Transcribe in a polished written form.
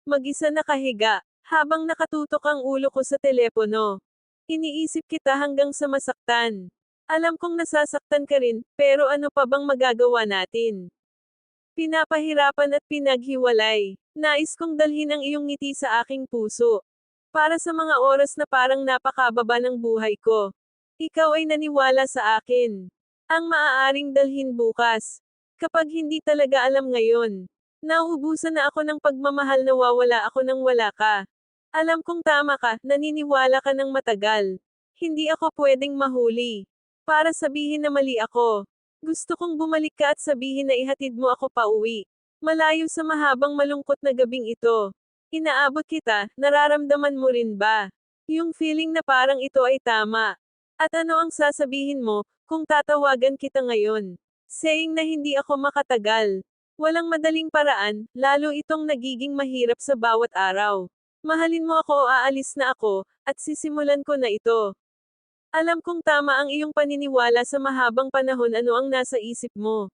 mag-isa nakahiga, habang nakatutok ang ulo ko sa telepono. Iniisip kita hanggang sa masaktan. Alam kong nasasaktan ka rin, pero ano pa bang magagawa natin? Pinapahirapan at pinaghiwalay. Nais kong dalhin ang iyong ngiti sa aking puso. Para sa mga oras na parang napakababa ng buhay ko. Ikaw ay naniwala sa akin. Ang maaaring dalhin bukas. Kapag hindi talaga alam ngayon. Nauubusan na ako ng pagmamahal, nawawala ako nang wala ka. Alam kong tama ka, naniniwala ka ng matagal. Hindi ako pwedeng mahuli. Para sabihin na mali ako. Gusto kong bumalik ka at sabihin na ihatid mo ako pauwi. Malayo sa mahabang malungkot na gabing ito. Inaabot kita, nararamdaman mo rin ba? Yung feeling na parang ito ay tama. At ano ang sasabihin mo, kung tatawagan kita ngayon? Saying na hindi ako makatagal. Walang madaling paraan, lalo itong nagiging mahirap sa bawat araw. Mahalin mo ako o aalis na ako, at sisimulan ko na ito. Alam kong tama ang iyong paniniwala sa mahabang panahon, ano ang nasa isip mo.